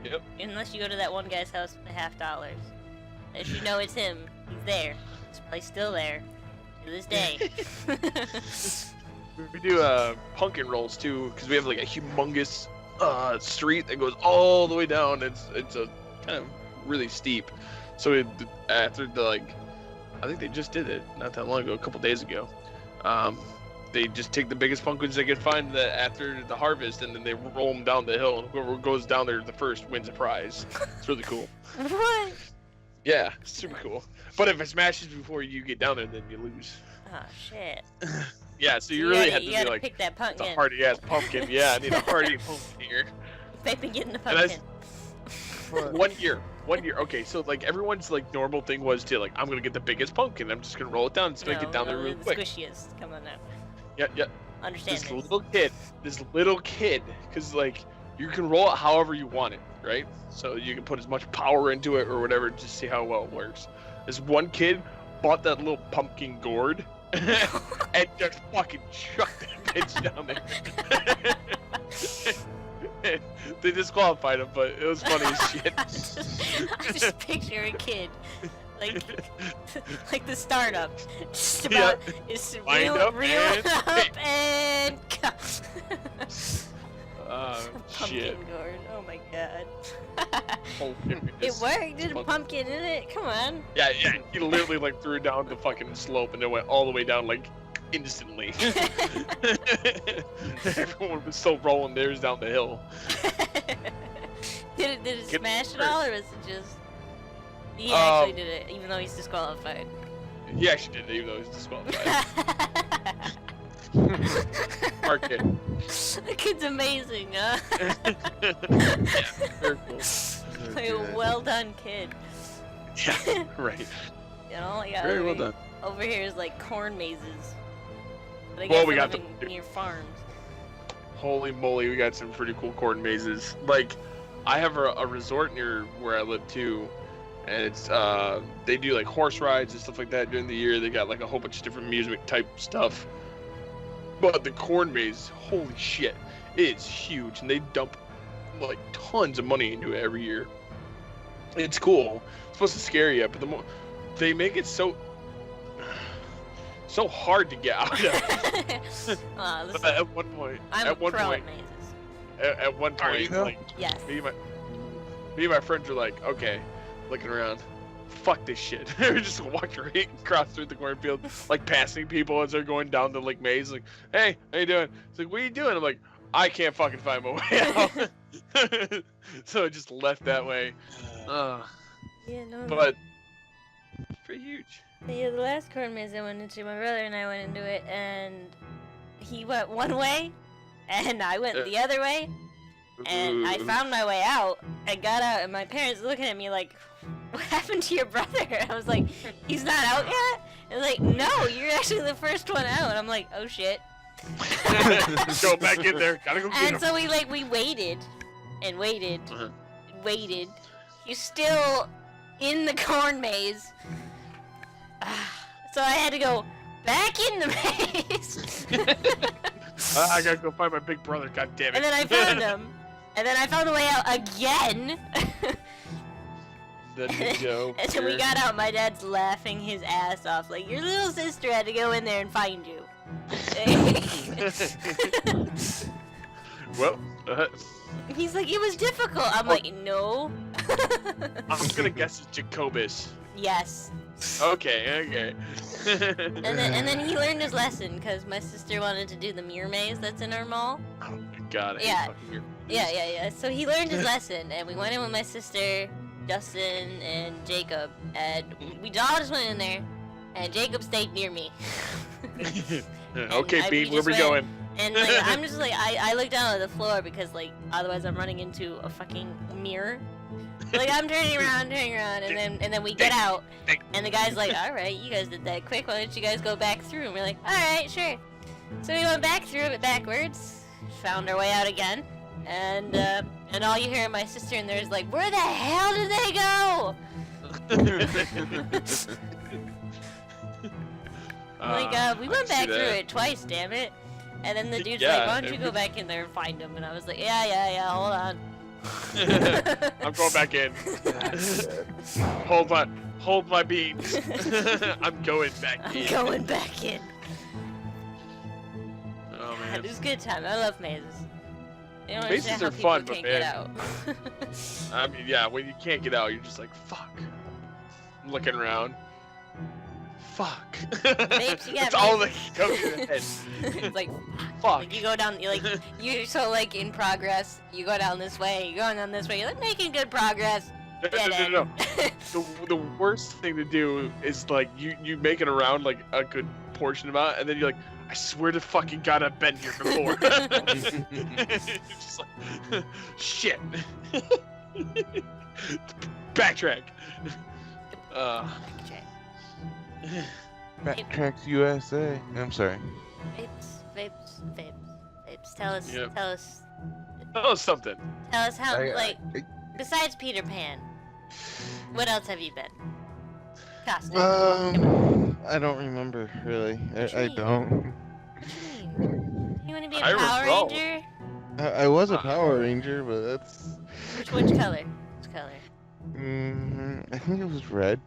Yep. Unless you go to that one guy's house with the $50. If you know it's him, he's there. He's probably still there to this day. We do pumpkin rolls too, because we have like a humongous street that goes all the way down. It's a kind of really steep. So after the like, I think they just did it not that long ago, a couple days ago. They just take the biggest pumpkins they can find after the harvest, and then they roll them down the hill, and whoever goes down there the first wins a prize. It's really cool. What? Yeah, super cool. But if it smashes before you get down there, then you lose. Oh shit. Yeah, so you really gotta, have to you be gotta like, pick that it's pumpkin. a hardy ass pumpkin. Yeah, I need a hardy pumpkin here. Baby, getting the And I- pumpkin. 1 year. Okay, so like everyone's like normal thing was to like, I'm gonna get the biggest pumpkin. I'm just gonna roll it down and make it down there really the quick. squishiest. Come on now. Yeah. Understand This little kid, because like you can roll it however you want it, right? So you can put as much power into it or whatever, just see how well it works. This one kid bought that little pumpkin gourd and just fucking chucked that bitch down there. They disqualified him, but it was funny as shit. I just picture a kid, like, like the startup, just Yeah. about is Wind reel up up and- and go. Shit. Pumpkin gourd. Oh my god. Oh, It worked. Did a pumpkin in it? Come on. Yeah, he literally like threw it down the fucking slope and it went all the way down like instantly. Everyone was still rolling theirs down the hill. Did it Get smash it hurt. all, or was it just? He actually did it, even though he's disqualified. He actually did it, even though he's disqualified. Our kid. The kid's amazing, huh? Yeah, very cool. Like a well done kid. Yeah, right. You know, yeah. Very well done. Over here is like corn mazes. But I Well, guess we they're got living near farms. Holy moly, we got some pretty cool corn mazes. Like, I have a resort near where I live too, and it's they do like horse rides and stuff like that during the year. They got like a whole bunch of different amusement type stuff. But the corn maze, holy shit, it's huge, and they dump like tons of money into it every year. It's cool. It's supposed to scare you, but the more they make it so hard to get out of. Listen, At one point, I'm at one pro point, at mazes. at one Are you point, though? like Yes. me and my friends were like, okay, looking around, fuck this shit. We just walked right across through the cornfield, like passing people as they're going down the like maze. Like, hey, how you doing? It's like, what are you doing? I'm like, I can't fucking find my way out. So I just left that way. Yeah, no. But it's pretty huge. Yeah, the last corn maze I went into, my brother and I went into it, and he went one way, and I went the other way, and I Ooh. found my way out. I got out, and my parents were looking at me like, "What happened to your brother?" I was like, "He's not out yet." And like, "No, you're actually the first one out." And I'm like, "Oh shit." Go back in there. Gotta go get And him. so we waited, and waited, Uh-huh. and waited. He's still in the corn maze. So I had to go back in the maze. I gotta go find my big brother. God damn it. And then I found him. And then I found the way out again. Then you go. And then we got out. My dad's laughing his ass off. Like, your little sister had to go in there and find you. Well, He's like, it was difficult. I'm like, no. I'm gonna guess it's Jacobus. Yes. Okay. And then he learned his lesson because my sister wanted to do the mirror maze that's in our mall. Oh my god, I hate Yeah. fucking Yeah. So he learned his lesson, and we went in with my sister, Justin, and Jacob, and we all just went in there, and Jacob stayed near me. Okay, we Bean, where just we went- going? And like, I'm just like, I look down at the floor because like, otherwise I'm running into a fucking mirror. Like I'm turning around, and then we get out, and the guy's like, all right, you guys did that quick. Why don't you guys go back through? And we're like, all right, sure. So we went back through it backwards, found our way out again, and all you hear is my sister in there is like, where the hell did they go? We went back through it twice, damn it. And then the dude's Yeah, like, why don't you go back in there and find him? And I was like, yeah, hold on. I'm going back in. Hold my beans. I'm going back in. I'm going back in. Oh man. It was a good time. I love mazes. You don't Mazes understand how are people fun, but can't get man- out. I mean, yeah, when you can't get out, you're just like, fuck. I'm looking around. Fuck. Babes, you got That's all that mazes. comes to the head. It's like, Fuck. like you go down, you're so like in progress. You go down this way. You're going down this way. You're like making good progress. Dead end. No. The worst thing to do is like you make it around like a good portion amount, and then you're like, I swear to fucking God, I've been here before. You're just like, shit. Backtrack. Backtracks USA. I'm sorry. Vapes. Tell us, Yep. tell us Something. how, I- like, besides Peter Pan, what else have you been? Costume. I don't remember really. What you I mean? don't. What do you mean? You want to be a I Power recall. Ranger? I was a Power Ranger, but that's. Which color? Which color? I think it was red.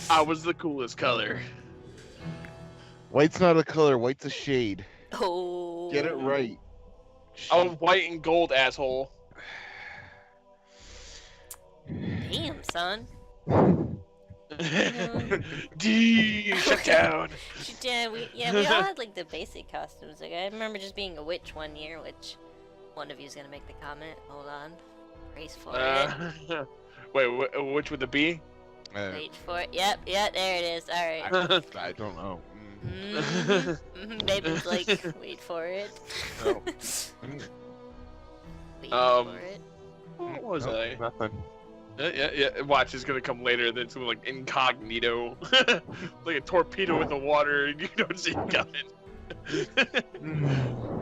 I was the coolest color. White's not a color. White's a shade. Oh. Get it right. I was white and gold, asshole. Damn, son. D shut down. Yeah, we all had like the basic costumes. Like I remember just being a witch one year, which one of you is gonna make the comment. Hold on. Brace for it. Wait, which would it be? Wait for it. Yep, yeah, there it is. All right. I don't know. Baby's like, wait for it. No. Wait for it. What was Nope, I? Nothing. Yeah. Watch, it's gonna come later. Then something like incognito, like a torpedo in the water, and you don't see it coming.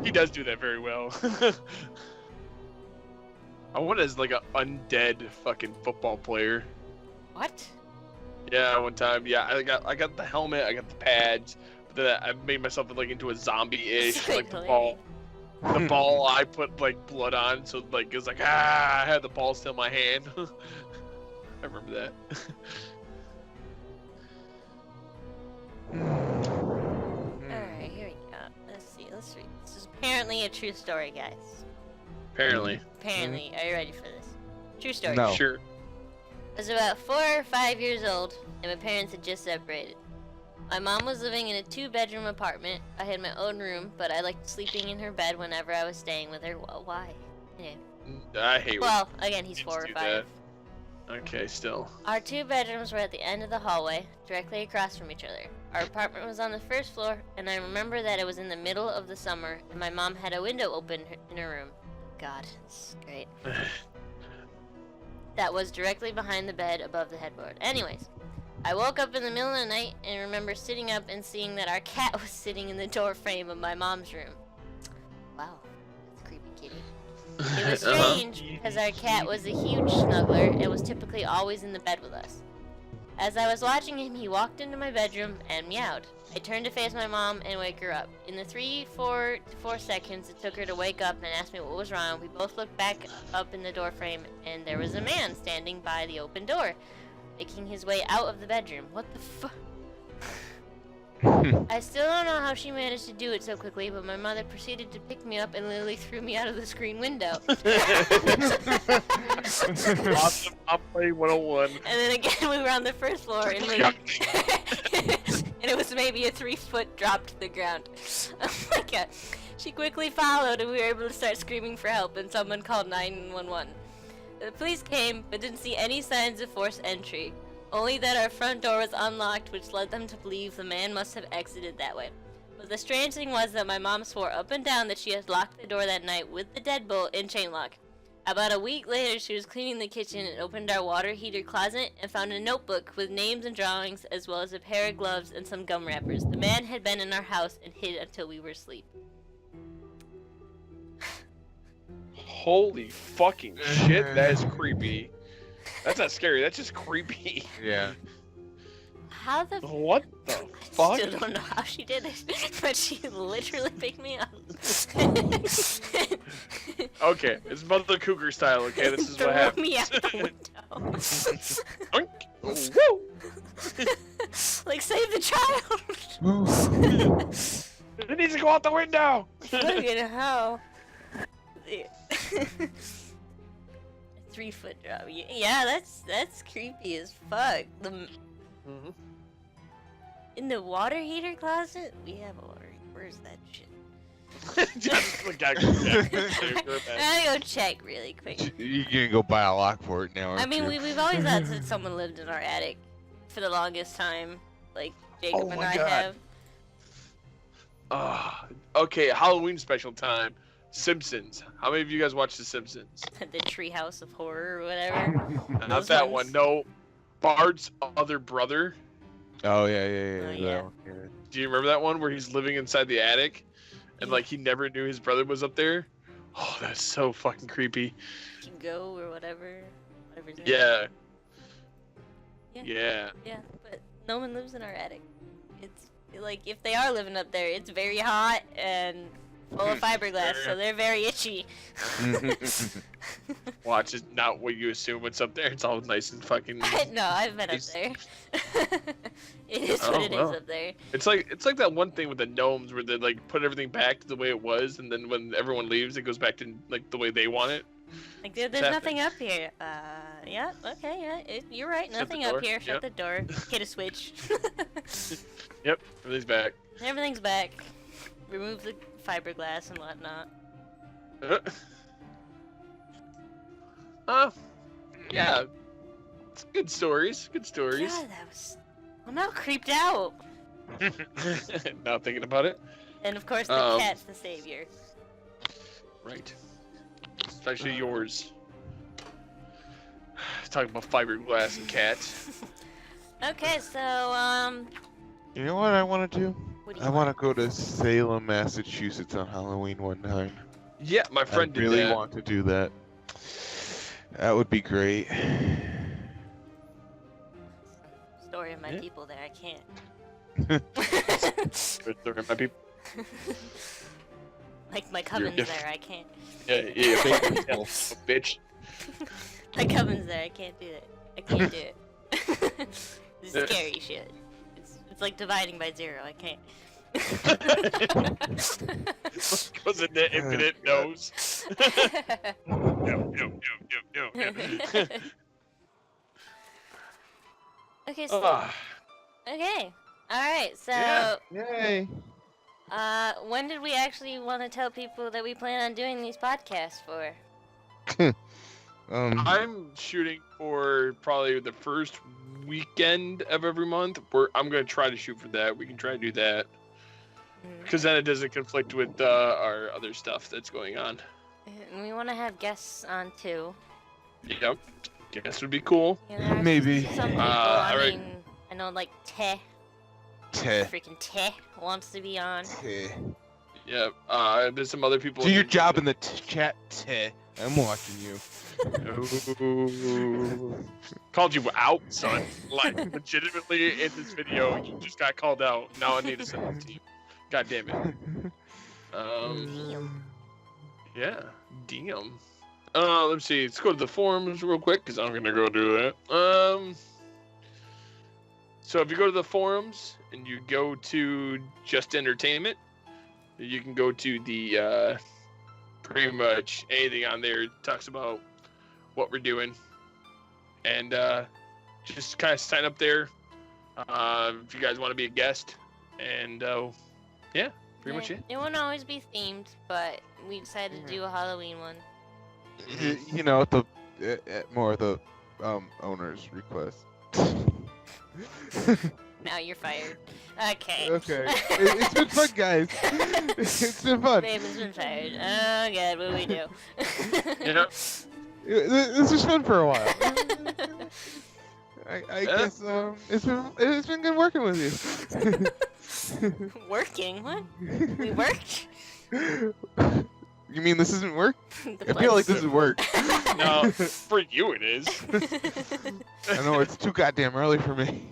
He does do that very well. I want as like an undead fucking football player. What? Yeah, one time. Yeah, I got the helmet, I got the pads, but then I made myself like into a zombie-ish, like the ball. The ball I put like blood on, so like it was like I had the ball still in my hand. I remember that. Alright, here we go. Let's see, let's read. This is apparently a true story, guys. Apparently. Apparently. Are you ready for this? True story. No. Sure. I was about 4 or 5 years old, and my parents had just separated. My mom was living in a 2-bedroom apartment. I had my own room, but I liked sleeping in her bed whenever I was staying with her. Why? Anyway. I hate when Well, again, he's kids 4 or do 5. that. Okay, still. Our 2 bedrooms were at the end of the hallway, directly across from each other. Our apartment was on the first floor, and I remember that it was in the middle of the summer, and my mom had a window open in her room. God, this is great. That was directly behind the bed above the headboard. Anyways, I woke up in the middle of the night and remember sitting up and seeing that our cat was sitting in the door frame of my mom's room. Wow, that's creepy, kitty. It was strange because our cat was a huge snuggler and was typically always in the bed with us. As I was watching him, he walked into my bedroom and meowed. I turned to face my mom and wake her up. In the 4 seconds it took her to wake up and ask me what was wrong, we both looked back up in the door frame and there was a man standing by the open door, making his way out of the bedroom. What the fuck? I still don't know how she managed to do it so quickly, but my mother proceeded to pick me up and literally threw me out of the screen window. Awesome. I'll play 101. And then again, we were on the first floor, and, and it was maybe a 3-foot drop to the ground. Oh my god. She quickly followed, and we were able to start screaming for help, and someone called 911. The police came, but didn't see any signs of forced entry. Only that our front door was unlocked, which led them to believe the man must have exited that way. But the strange thing was that my mom swore up and down that she had locked the door that night with the deadbolt and chain lock. About a week later, she was cleaning the kitchen and opened our water heater closet and found a notebook with names and drawings, as well as a pair of gloves and some gum wrappers. The man had been in our house and hid until we were asleep. Holy fucking shit, that is creepy. That's not scary, that's just creepy. Yeah. How the What the I fuck? still don't know how she did it, but she literally picked me up. Okay, it's Mother Cougar style, okay? This is what happens. Me out the window. Oink. Woo! Like, save the child! It needs to go out the window! Fucking hell. 3-foot drop. Yeah, that's creepy as fuck. In the water heater closet? We have a water heater. Where's that shit? Just the guy. I gotta go check really quick. You're gonna go buy a lock for it now, aren't I mean, you? we've always had that someone lived in our attic for the longest time. Like, Jacob Oh and my I God. have. Okay, Halloween special time. Simpsons. How many of you guys watch The Simpsons? The Treehouse of Horror or whatever. Not Those that ones? one. No. Bart's other brother. Oh yeah. Oh, that yeah. one, yeah. Do you remember that one where he's living inside the attic? And like he never knew his brother was up there? Oh, that's so fucking creepy. Can go or whatever. Whatever's in Yeah. Yeah. Yeah. Yeah, but no one lives in our attic. It's like if they are living up there, it's very hot and full of fiberglass, so they're very itchy. Watch, it's not what you assume what's up there. It's all nice and fucking. No, I've been up there. It is what it is well. up there. It's like that one thing with the gnomes where they like put everything back to the way it was, and then when everyone leaves, it goes back to like the way they want it. Like, dude, there's nothing up here. Yeah, okay, yeah, you're right. Shut the Nothing up door, here. Shut yep. the door. Hit a switch. Yep, everything's back. Everything's back. Remove the fiberglass and whatnot. Yeah. It's good stories. Good stories. God, that was. I'm now creeped out. Now thinking about it. And of course, the cat's the savior. Right. Especially yours. Talking about fiberglass and cats. Okay, so You know what I want to do? what do you I want to go to Salem, Massachusetts on Halloween one time. Yeah, my friend I did really that. want to do that. That would be great. Story of my Yeah. people there. I can't. Good story, my people. Like my coven's diff- there. I can't. Yeah, bitch. My coven's there. I can't do it. I can't do it. This is scary shit. It's like dividing by 0. I can't. Because of the infinite no's. No. Okay, so Ah, okay, all right. So, Yeah. Yay! when did we actually want to tell people that we plan on doing these podcasts for? I'm shooting for probably the first weekend of every month. I'm going to try to shoot for that. We can try to do that. Because then it doesn't conflict with our other stuff that's going on. And we want to have guests on too. Yep. Guess would be cool. You know, there are Maybe. some people. alright. I know, like Teh, freaking Teh wants to be on. Yeah. There's some other people. Do your job in the chat. I'm watching you. Ooh. Called you out, son. Like, legitimately in this video, you just got called out. Now I need to send it to you. God damn it. Yeah. Damn. Let's see. Let's go to the forums real quick, because I'm gonna go do that. So if you go to the forums and you go to Just Entertainment, you can go to the pretty much anything on there talks about what we're doing, and just kind of sign up there if you guys want to be a guest, and yeah, pretty much it. It won't always be themed, but we decided to do a Halloween one. You know, at the more the owner's request. Now you're fired. Okay. Okay. It's been fun, guys. It's been fun. Babe has been fired. Oh god, what do we do? Yeah. This was fun for a while. I guess it's been good working with you. Working? What? We worked? You mean this isn't work? The I feel like this place- is work. No, for you it is. I know it's too goddamn early for me.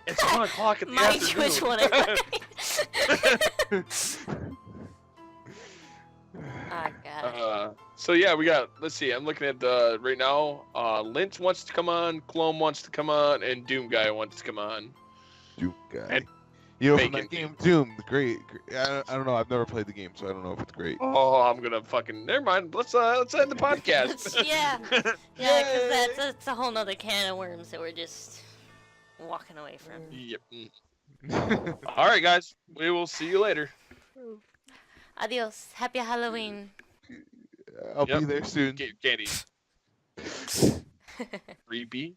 It's 1 o'clock in the Mind afternoon. which one is Oh god. So yeah, we got. Let's see. I'm looking at the right now. Lynch wants to come on. Clone wants to come on, and Doom Guy wants to come on. Doom guy. And You know, from Bacon. that game, Doom, the great. I don't know. I've never played the game, so I don't know if it's great. Oh, I'm gonna fucking. Never mind. Let's end the podcast. Yeah, because that's a whole nother can of worms that we're just walking away from. Yep. All right, guys. We will see you later. Adios. Happy Halloween. I'll Yep. be there soon. Get candy. Creepy.